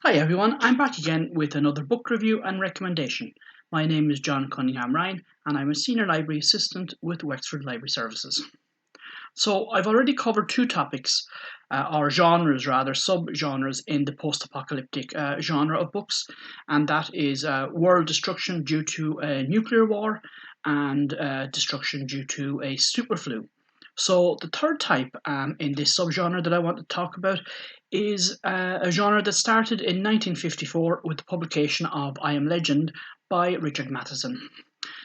Hi everyone, I'm back again with another book review and recommendation. My name is John Cunningham-Ryan and I'm a Senior Library Assistant with Wexford Library Services. So I've already covered two topics, or genres rather, sub-genres in the post-apocalyptic genre of books, and that is world destruction due to a nuclear war and destruction due to a superflu. So the third type in this subgenre that I want to talk about is a genre that started in 1954 with the publication of I Am Legend by Richard Matheson.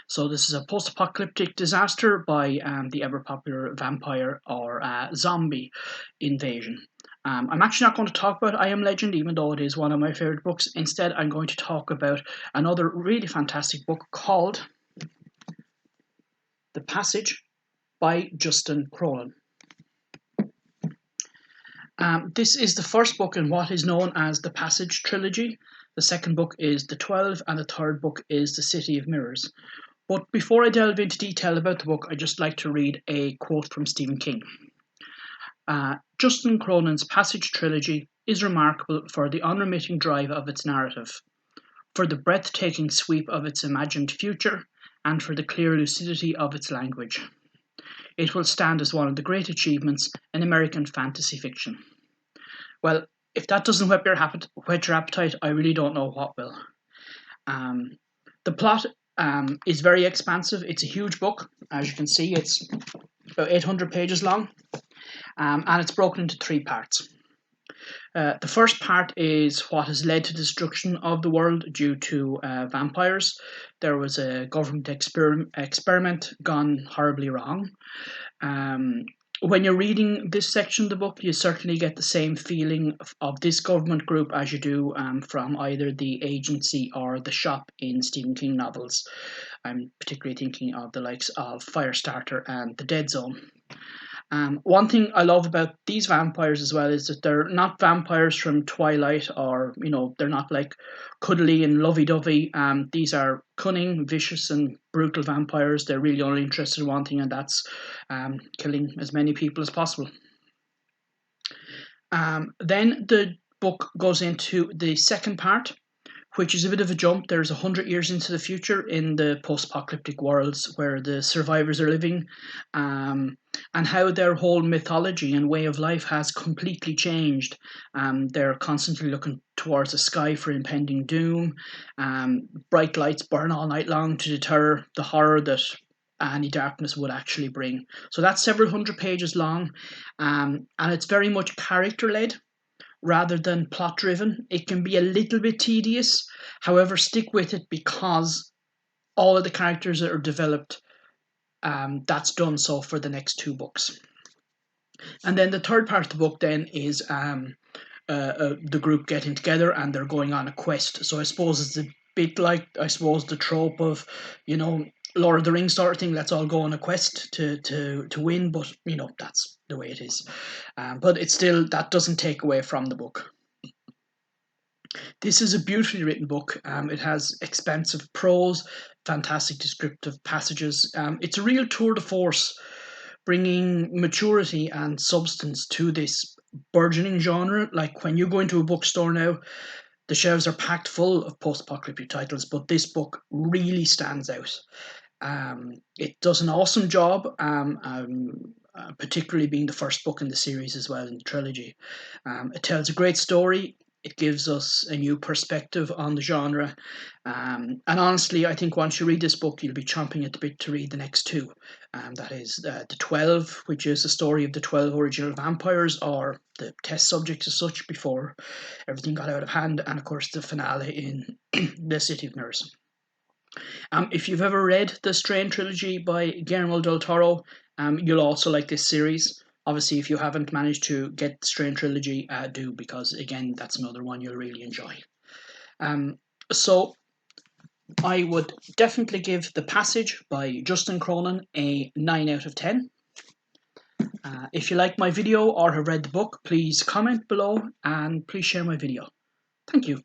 So this is a post-apocalyptic disaster by the ever-popular vampire or zombie invasion. I'm actually not going to talk about I Am Legend, even though it is one of my favourite books. Instead, I'm going to talk about another really fantastic book called The Passage by Justin Cronin. This is the first book in what is known as the Passage Trilogy. The second book is The 12, and the third book is The City of Mirrors. But before I delve into detail about the book, I'd just like to read a quote from Stephen King. Justin Cronin's Passage Trilogy is remarkable for the unremitting drive of its narrative, for the breathtaking sweep of its imagined future, and for the clear lucidity of its language. It will stand as one of the great achievements in American fantasy fiction. Well, if that doesn't whet your appetite, I really don't know what will. The plot is very expansive. It's a huge book. As you can see, it's about 800 pages long, and it's broken into three parts. The first part is what has led to the destruction of the world due to vampires. There was a government experiment gone horribly wrong. When you're reading this section of the book, you certainly get the same feeling of this government group as you do from either the agency or the shop in Stephen King novels. I'm particularly thinking of the likes of Firestarter and The Dead Zone. One thing I love about these vampires as well is that they're not vampires from Twilight, or they're not like cuddly and lovey-dovey. These are cunning, vicious, and brutal vampires. They're really only interested in one thing, and that's killing as many people as possible. Then the book goes into the second part, which is a bit of a jump. There's 100 years into the future in the post-apocalyptic worlds where the survivors are living, and how their whole mythology and way of life has completely changed. They're constantly looking towards the sky for impending doom. Bright lights burn all night long to deter the horror that any darkness would actually bring. So that's several hundred pages long, and it's very much character-led rather than plot driven. It can be a little bit tedious, however, stick with it because all of the characters that are developed, that's done so for the next two books. And then the third part of the book then is the group getting together and they're going on a quest. So I suppose it's a bit like, the trope of, Lord of the Rings sort of thing. Let's all go on a quest to win, but that's the way it is. But it's still, that doesn't take away from the book. This is a beautifully written book. It has expansive prose, fantastic descriptive passages. It's a real tour de force, bringing maturity and substance to this burgeoning genre. Like when you go into a bookstore now, the shelves are packed full of post-apocalyptic titles, but this book really stands out. It does an awesome job, particularly being the first book in the series as well in the trilogy. It tells a great story. It gives us a new perspective on the genre. And honestly, I think once you read this book, you'll be chomping at the bit to read the next two. That is The 12, which is the story of the 12 original vampires, or the test subject as such, before everything got out of hand. And of course, the finale in The City of Mirrors. If you've ever read the Strain trilogy by Guillermo del Toro, you'll also like this series. Obviously, if you haven't managed to get the Strain trilogy, do, because again, that's another one you'll really enjoy. So I would definitely give The Passage by Justin Cronin a 9 out of 10. If you like my video or have read the book, please comment below and please share my video. Thank you.